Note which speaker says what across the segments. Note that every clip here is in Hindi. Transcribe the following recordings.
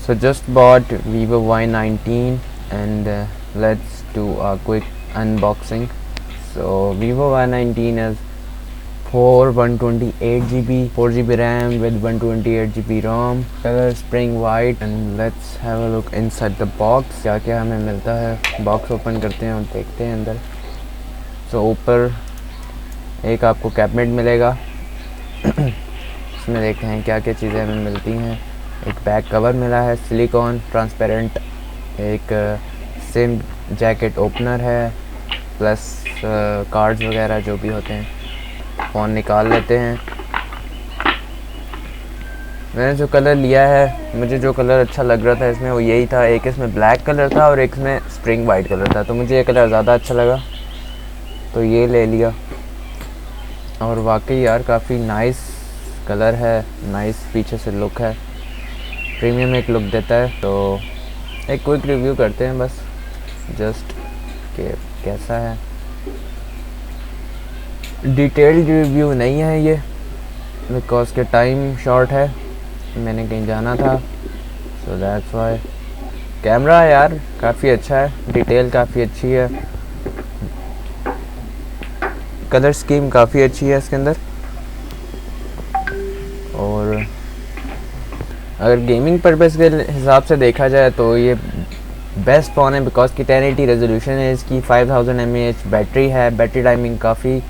Speaker 1: So just bought Vivo Y19 and let's do a quick unboxing. So Vivo Y19 is 128GB, 4GB RAM with 128GB ROM, color spring white, and let's have a look inside the box. क्या क्या हमें मिलता है, बॉक्स ओपन करते हैं और देखते हैं अंदर. So ऊपर एक आपको कैबिनेट मिलेगा. इसमें देखते हैं क्या क्या चीज़ें हमें मिलती हैं. एक बैक कवर मिला है सिलिकॉन ट्रांसपेरेंट, एक सिम जैकेट ओपनर है, प्लस कार्ड्स वगैरह जो भी होते हैं. फ़ोन निकाल लेते हैं. मैंने जो कलर लिया है, मुझे जो कलर अच्छा लग रहा था इसमें वो यही था. एक इसमें ब्लैक कलर था और एक इसमें स्प्रिंग वाइट कलर था, तो मुझे ये कलर ज़्यादा अच्छा लगा तो ये ले लिया. और वाकई यार काफ़ी नाइस कलर है, नाइस पीछे से लुक है, प्रीमियम एक लुक देता है. तो एक क्विक रिव्यू करते हैं बस, जस्ट कि कैसा है. डिटेल्ड रिव्यू नहीं है ये, बिकॉज के टाइम शॉर्ट है, मैंने कहीं जाना था, सो दैट्स वाई. कैमरा यार काफ़ी अच्छा है, डिटेल काफ़ी अच्छी है, कलर स्कीम काफ़ी अच्छी है इसके अंदर. और अगर गेमिंग पर्पस के हिसाब से देखा जाए तो ये बेस्ट फ़ोन है, बिकॉज की 1080 रेजोल्यूशन है इसकी, 5000 mAh बैटरी है, बैटरी टाइमिंग काफ़ी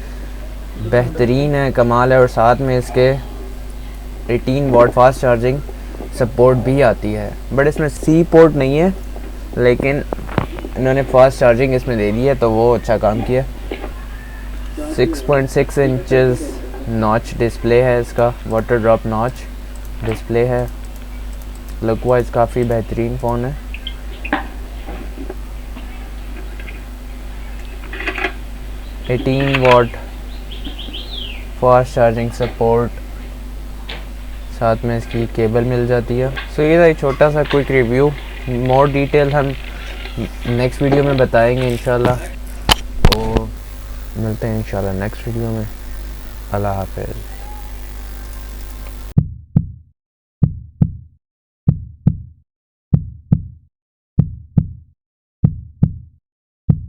Speaker 1: बेहतरीन है, कमाल है. और साथ में इसके 18 वाट फास्ट चार्जिंग सपोर्ट भी आती है, बट इसमें सी पोर्ट नहीं है, लेकिन इन्होंने फास्ट चार्जिंग इसमें दे दी है तो वो अच्छा काम किया. 6.6 इंचज़ नॉच डिस्प्ले है इसका, वाटर ड्रॉप नॉच डिस्प्ले है. लुक वाइज काफ़ी बेहतरीन फ़ोन है. Eighteen watt fast charging support, साथ में इसकी केबल मिल जाती है. सो ये था एक छोटा सा क्विक रिव्यू. मोर डिटेल हम नेक्स्ट वीडियो में बताएंगे इंशाल्लाह. तो मिलते हैं इंशाल्लाह नेक्स्ट वीडियो में. अल्लाह हाफ़िज़.